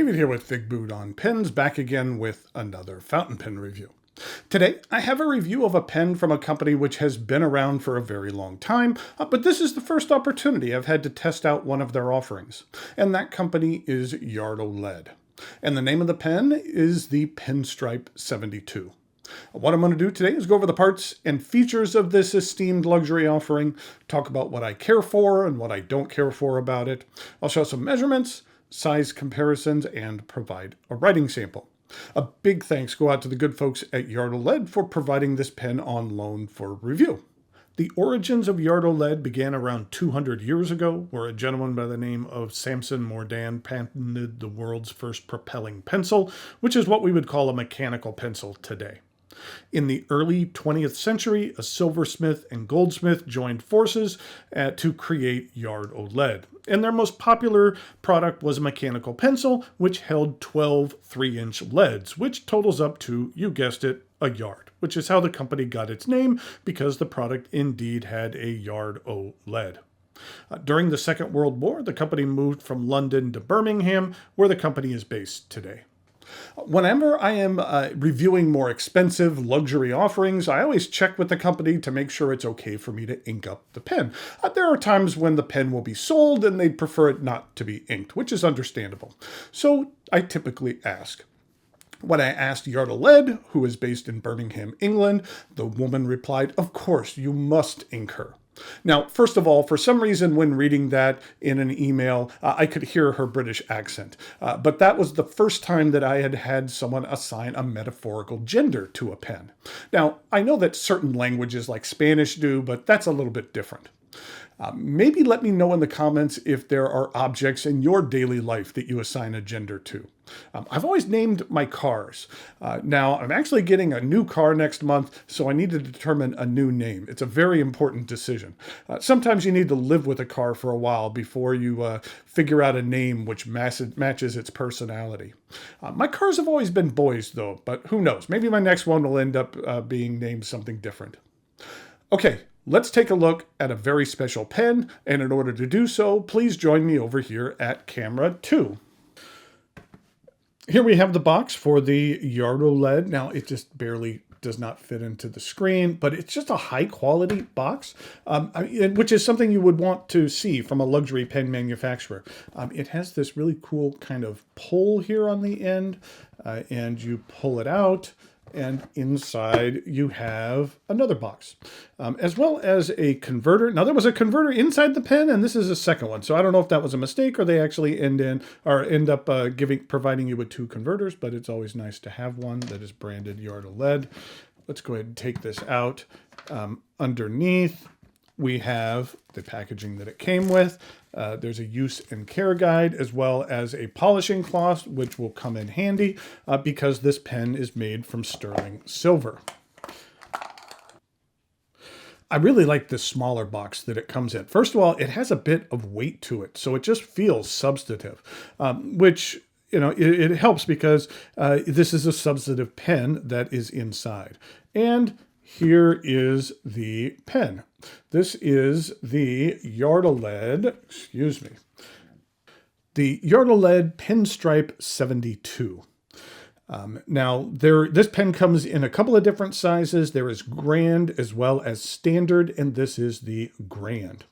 David here with Figboot on Pens, back again with another fountain pen review. Today, I have a review of a pen from a company which has been around for a very long time, but this is the first opportunity I've had to test out one of their offerings. And that company is Yardle Lead. And the name of the pen is the Pinstripe 72. What I'm going to do today is go over the parts and features of this esteemed luxury offering, talk about what I care for and what I don't care for about it. I'll show some measurements, size comparisons, and provide a writing sample. A big thanks go out to the good folks at Yardle Lead for providing this pen on loan for review. The origins of Yardle Lead began around 200 years ago, where a gentleman by the name of Samson Mordan patented the world's first propelling pencil, which is what we would call a mechanical pencil today. In the early 20th century, a silversmith and goldsmith joined forces to create Yardle Lead. And their most popular product was a mechanical pencil, which held 12 3-inch leads, which totals up to, you guessed it, a yard, which is how the company got its name, because the product indeed had a yard o' lead. During the Second World War, the company moved from London to Birmingham, where the company is based today. Whenever I am reviewing more expensive luxury offerings, I always check with the company to make sure it's okay for me to ink up the pen. There are times when the pen will be sold and they'd prefer it not to be inked, which is understandable. So I typically ask. When I asked Yardle Lead, who is based in Birmingham, England, the woman replied, "Of course, you must ink her." Now, first of all, for some reason when reading that in an email, I could hear her British accent. But that was the first time that I had had someone assign a metaphorical gender to a pen. Now, I know that certain languages like Spanish do, but that's a little bit different. Maybe let me know in the comments if there are objects in your daily life that you assign a gender to. I've always named my cars. Now, I'm actually getting a new car next month, so I need to determine a new name. It's a very important decision. Sometimes you need to live with a car for a while before you figure out a name which matches its personality. My cars have always been boys, though, but who knows? Maybe my next one will end up being named something different. Okay. Let's take a look at a very special pen, and in order to do so, please join me over here at camera 2. Here we have the box for the Yardle Lead. Now, it just barely does not fit into the screen, but it's just a high-quality box, which is something you would want to see from a luxury pen manufacturer. It has this really cool kind of pull here on the end, and you pull it out, and inside you have another box, as well as a converter. Now, there was a converter inside the pen, and this is a second one. So I don't know if that was a mistake or they actually end up providing you with two converters, but it's always nice to have one that is branded Yardle Lead. Let's go ahead and take this out. Underneath, we have the packaging that it came with. There's a use and care guide, as well as a polishing cloth, which will come in handy because this pen is made from sterling silver. I really like this smaller box that it comes in. First of all, it has a bit of weight to it, so it just feels substantive, which, you know, it helps because this is a substantive pen that is inside. And here is the pen. This is the Yardle Lead, the Yardle Lead Pinstripe 72. Now, this pen comes in a couple of different sizes. There is grand as well as standard, and this is the grand.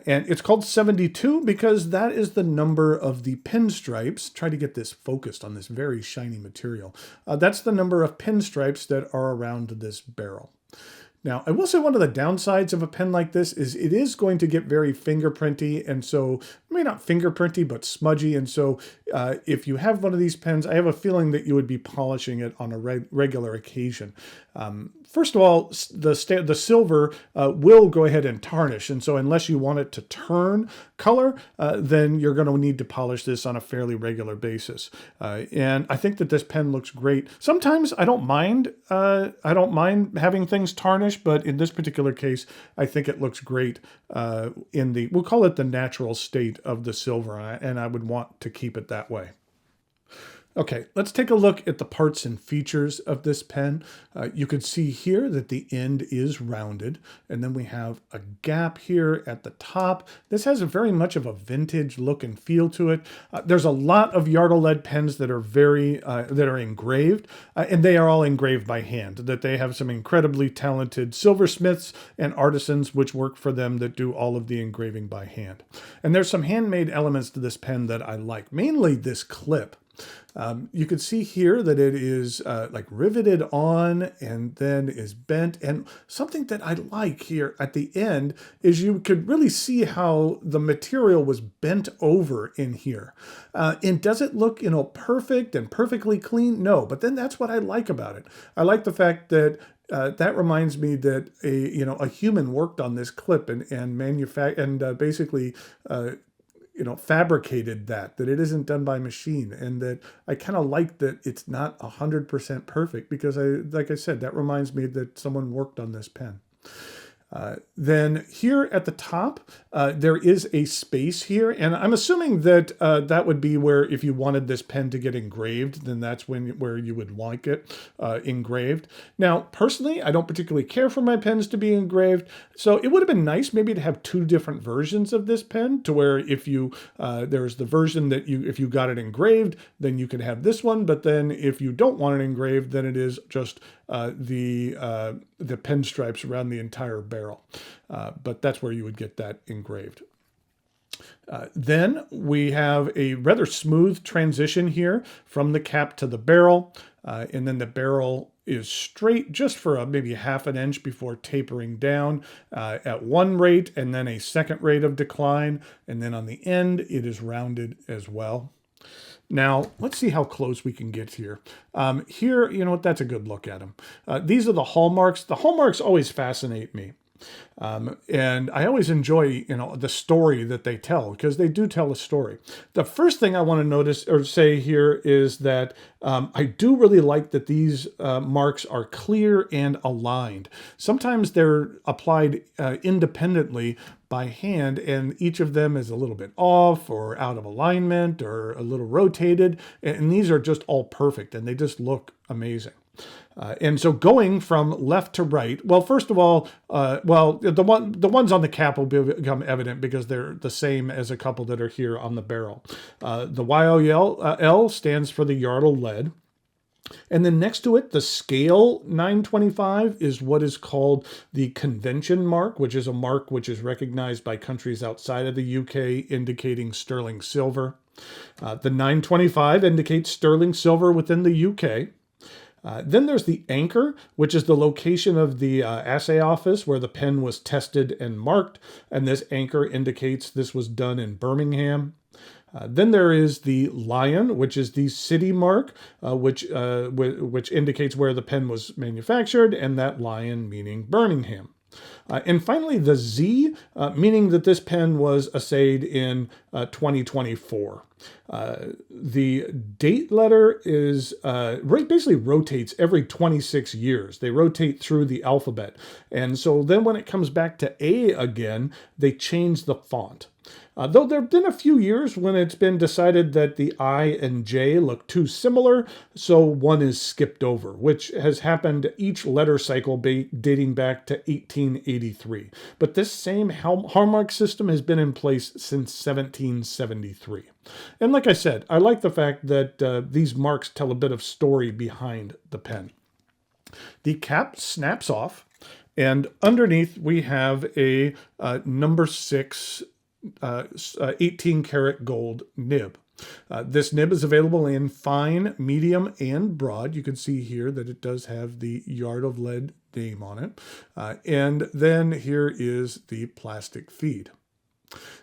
And it's called 72 because that is the number of the pinstripes. Try to get this focused on this very shiny material. That's the number of pinstripes that are around this barrel. Now, I will say one of the downsides of a pen like this is it is going to get very fingerprinty, and so, maybe not fingerprinty, but smudgy. And so if you have one of these pens, I have a feeling that you would be polishing it on a regular occasion. First of all, the silver will go ahead and tarnish, and so unless you want it to turn color, then you're going to need to polish this on a fairly regular basis. And I think that this pen looks great. Sometimes I don't mind having things tarnished, but in this particular case, I think it looks great we'll call it the natural state of the silver, and I would want to keep it that way. Okay, let's take a look at the parts and features of this pen. You can see here that the end is rounded, and then we have a gap here at the top. This has a very much of a vintage look and feel to it. There's a lot of Yardle lead pens that are that are engraved, and they are all engraved by hand. That they have some incredibly talented silversmiths and artisans which work for them that do all of the engraving by hand. And there's some handmade elements to this pen that I like, mainly this clip. You can see here that it is like riveted on and then is bent. And something that I like here at the end is you could really see how the material was bent over in here. And does it look, perfect and perfectly clean? No, but then that's what I like about it. I like the fact that that reminds me that a human worked on this clip and basically fabricated that it isn't done by machine, and that I kind of like that it's not 100% perfect, because like I said, that reminds me that someone worked on this pen. Then here at the top, there is a space here, and I'm assuming that that would be where, if you wanted this pen to get engraved, then that's where you would like it engraved. Now, personally, I don't particularly care for my pens to be engraved, so it would have been nice maybe to have two different versions of this pen, to where if you there's the version that if you got it engraved, then you could have this one, but then if you don't want it engraved, then it is just the pinstripes around the entire barrel. But that's where you would get that engraved. Then we have a rather smooth transition here from the cap to the barrel, and then the barrel is straight just for maybe half an inch before tapering down at one rate, and then a second rate of decline, and then on the end it is rounded as well. Now, let's see how close we can get here. Here, that's a good look at them. These are the hallmarks. The hallmarks always fascinate me. And I always enjoy, the story that they tell, because they do tell a story. The first thing I want to notice or say here is that I do really like that these marks are clear and aligned. Sometimes they're applied independently by hand, and each of them is a little bit off or out of alignment or a little rotated, and these are just all perfect, and they just look amazing. And so going from left to right, well, first of all, the ones on the cap will become evident because they're the same as a couple that are here on the barrel. The YOL stands for the Yardle lead. And then next to it, the scale 925 is what is called the convention mark, which is a mark which is recognized by countries outside of the UK, indicating sterling silver. The 925 indicates sterling silver within the UK. Then there's the anchor, which is the location of the assay office where the pen was tested and marked, and this anchor indicates this was done in Birmingham. Then there is the lion, which is the city mark, which indicates where the pen was manufactured, and that lion meaning Birmingham. And finally, the Z, meaning that this pen was assayed in 2024. The date letter is basically rotates every 26 years. They rotate through the alphabet. And so then when it comes back to A again, they change the font. Though there have been a few years when it's been decided that the I and J look too similar, so one is skipped over, which has happened each letter cycle dating back to 1883. But this same hallmark system has been in place since 1773. And like I said, I like the fact that these marks tell a bit of story behind the pen. The cap snaps off, and underneath we have a number 6 18 karat gold nib. This nib is available in fine, medium, and broad. You can see here that it does have the Yardle lead name on it. And then here is the plastic feed.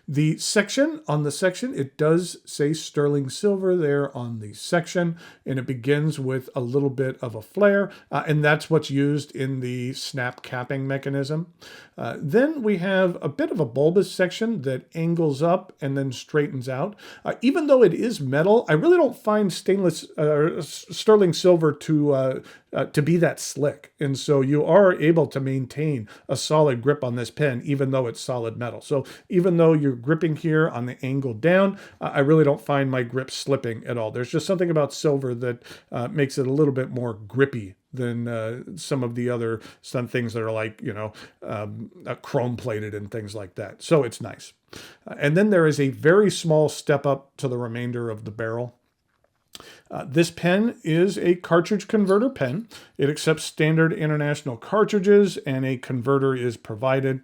The section, on the section, it does say sterling silver there on the section, and it begins with a little bit of a flare, and that's what's used in the snap capping mechanism. Then we have a bit of a bulbous section that angles up and then straightens out. Even though it is metal, I really don't find sterling silver to be that slick, and so you are able to maintain a solid grip on this pen even though it's solid metal. So even though you're gripping here on the angle down, I really don't find my grip slipping at all. There's just something about silver that makes it a little bit more grippy than some of the other some things that are like, you know, chrome plated and things like that. So it's nice. And then there is a very small step up to the remainder of the barrel. This pen is a cartridge converter pen. It accepts standard international cartridges, and a converter is provided.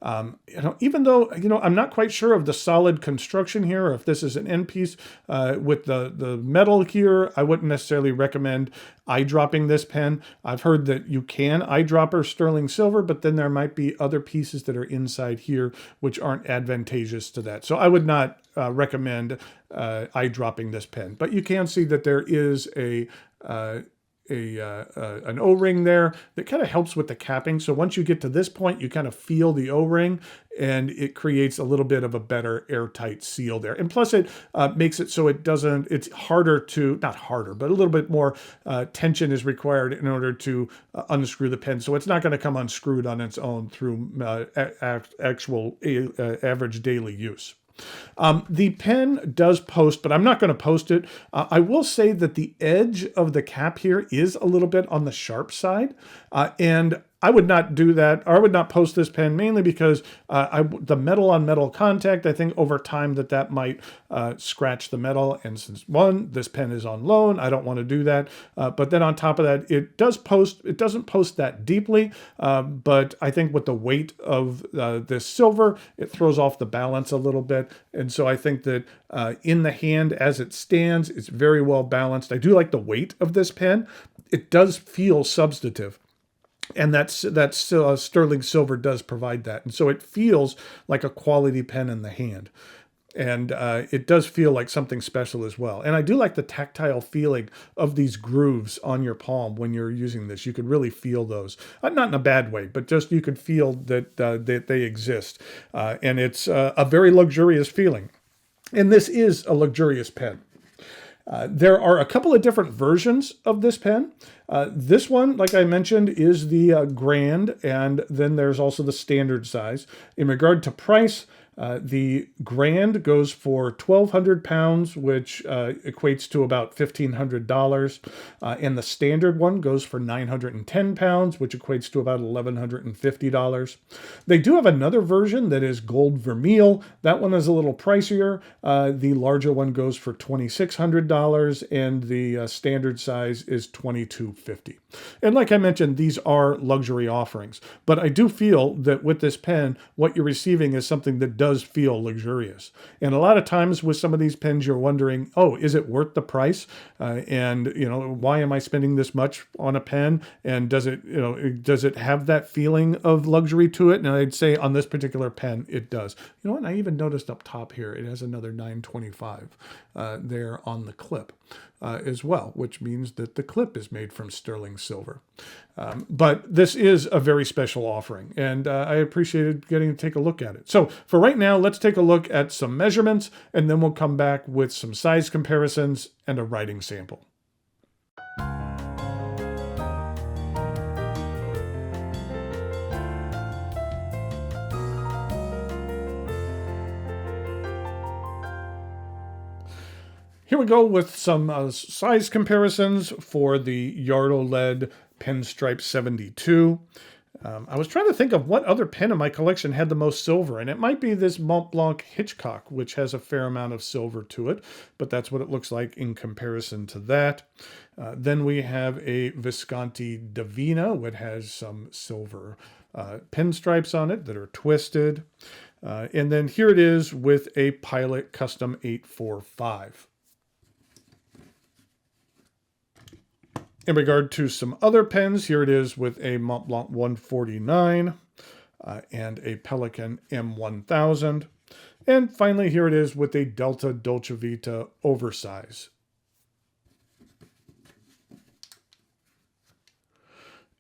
You know, even though, you know, I'm not quite sure of the solid construction here, or if this is an end piece with the metal here, I wouldn't necessarily recommend eyedropping this pen. I've heard that you can eyedropper sterling silver, but then there might be other pieces that are inside here which aren't advantageous to that. So I would not recommend eyedropping this pen. But you can see that there is an O-ring there that kind of helps with the capping. So once you get to this point, you kind of feel the O-ring, and it creates a little bit of a better airtight seal there. And plus it makes it so it doesn't, it's harder to, not harder, but a little bit more tension is required in order to unscrew the pen. So it's not going to come unscrewed on its own through actual average daily use. The pen does post, but I'm not going to post it. I will say that the edge of the cap here is a little bit on the sharp side, and I would not do that, or I would not post this pen, mainly because the metal on metal contact, I think over time that might scratch the metal. And since one, this pen is on loan, I don't want to do that. But then on top of that, it does post, it doesn't post that deeply, but I think with the weight of this silver, it throws off the balance a little bit. And so I think that in the hand as it stands, it's very well balanced. I do like the weight of this pen. It does feel substantive. And that's sterling silver does provide that. And so it feels like a quality pen in the hand. And it does feel like something special as well. And I do like the tactile feeling of these grooves on your palm when you're using this. You could really feel those. Not in a bad way, but just you could feel that they exist. And it's a very luxurious feeling. And this is a luxurious pen. There are a couple of different versions of this pen. This one, like I mentioned, is the Grand, and then there's also the standard size. In regard to price, the Grand goes for 1,200 pounds, which equates to about $1,500. And the standard one goes for 910 pounds, which equates to about $1,150. They do have another version that is gold vermeil. That one is a little pricier. The larger one goes for $2,600, and the standard size is $2,250. And like I mentioned, these are luxury offerings. But I do feel that with this pen, what you're receiving is something that does feel luxurious. And a lot of times with some of these pens, you're wondering, oh, is it worth the price? And, you know, why am I spending this much on a pen? And does it have that feeling of luxury to it? And I'd say on this particular pen, it does. You know what? I even noticed up top here, it has another 925 there on the clip as well, which means that the clip is made from sterling silver. But this is a very special offering, and I appreciated getting to take a look at it. So for right now, let's take a look at some measurements, and then we'll come back with some size comparisons and a writing sample. Here we go with some size comparisons for the Yardle Lead Pinstripe 72. I was trying to think of what other pen in my collection had the most silver, and it might be this Mont Blanc Hitchcock, which has a fair amount of silver to it, but that's what it looks like in comparison to that. Then we have a Visconti Divina, which has some silver pinstripes on it that are twisted. And then here it is with a Pilot Custom 845. In regard to some other pens, here it is with a Mont Blanc 149 and a Pelikan M1000. And finally, here it is with a Delta Dolce Vita Oversize.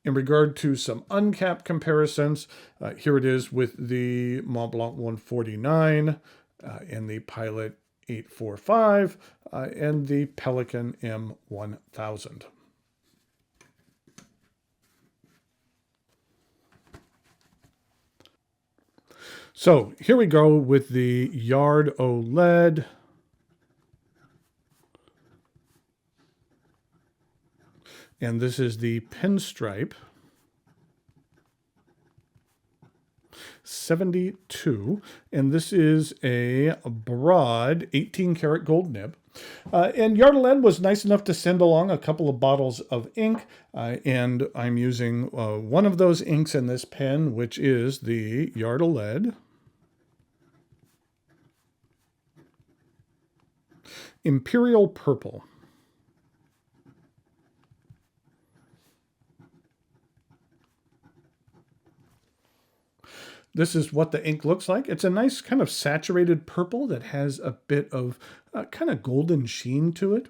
In regard to some uncapped comparisons, here it is with the Mont Blanc 149 and the Pilot 845 and the Pelikan M1000. So here we go with the Yard OLED. And this is the Pinstripe 72. And this is a broad 18 karat gold nib. And Yard OLED was nice enough to send along a couple of bottles of ink. And I'm using one of those inks in this pen, which is the Yard OLED Imperial Purple. This is what the ink looks like. It's a nice kind of saturated purple that has a bit of kind of golden sheen to it.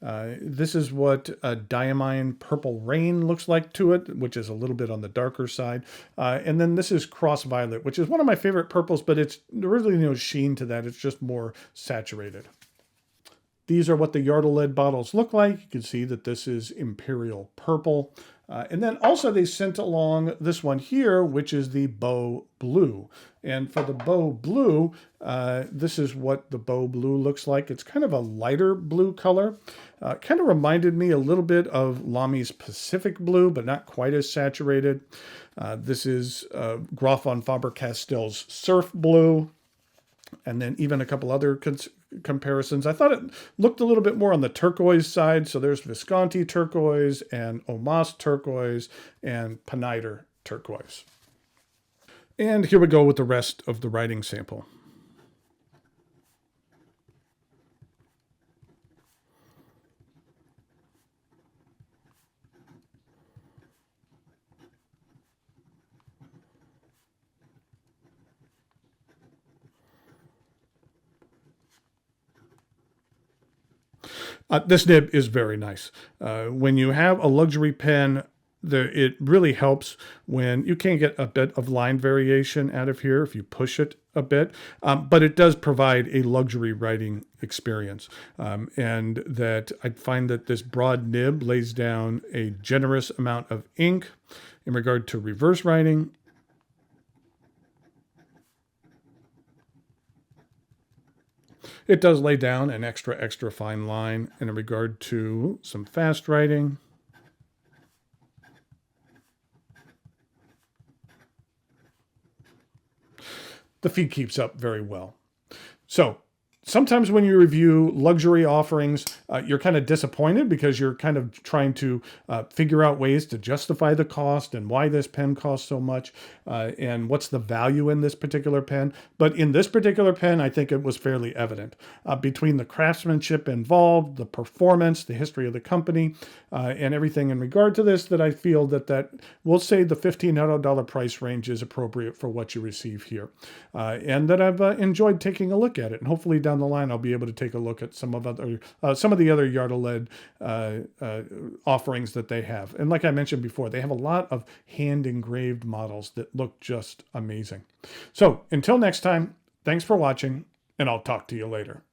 This is what a Diamine Purple Rain looks like to it, which is a little bit on the darker side. And then this is Cross Violet, which is one of my favorite purples, but it's really no sheen to that. It's just more saturated. These are what the Yard OLED bottles look like. You can see that this is Imperial Purple. And then also they sent along this one here, which is the Bow Blue. And for the Bow Blue, this is what the Bow Blue looks like. It's kind of a lighter blue color. Kind of reminded me a little bit of Lami's Pacific Blue, but not quite as saturated. This is Groff von Faber-Castell's Surf Blue. And then even a couple other comparisons. I thought it looked a little bit more on the turquoise side. So there's Visconti turquoise and Omas turquoise and Pinstripe turquoise. And here we go with the rest of the writing sample. This nib is very nice. When you have a luxury pen, it really helps when you can get a bit of line variation out of here if you push it a bit, but it does provide a luxury writing experience. And that I find that this broad nib lays down a generous amount of ink in regard to reverse writing. It does lay down an extra fine line in regard to some fast writing. The feed keeps up very well. So sometimes when you review luxury offerings, you're kind of disappointed because you're kind of trying to figure out ways to justify the cost and why this pen costs so much and what's the value in this particular pen. But in this particular pen, I think it was fairly evident between the craftsmanship involved, the performance, the history of the company, and everything in regard to this, that I feel that we'll say the $1,500 price range is appropriate for what you receive here. And that I've enjoyed taking a look at it, and hopefully down the line I'll be able to take a look at some of the other Yard OLED offerings that they have. And like I mentioned before, they have a lot of hand engraved models that look just amazing. So until next time, thanks for watching, and I'll talk to you later.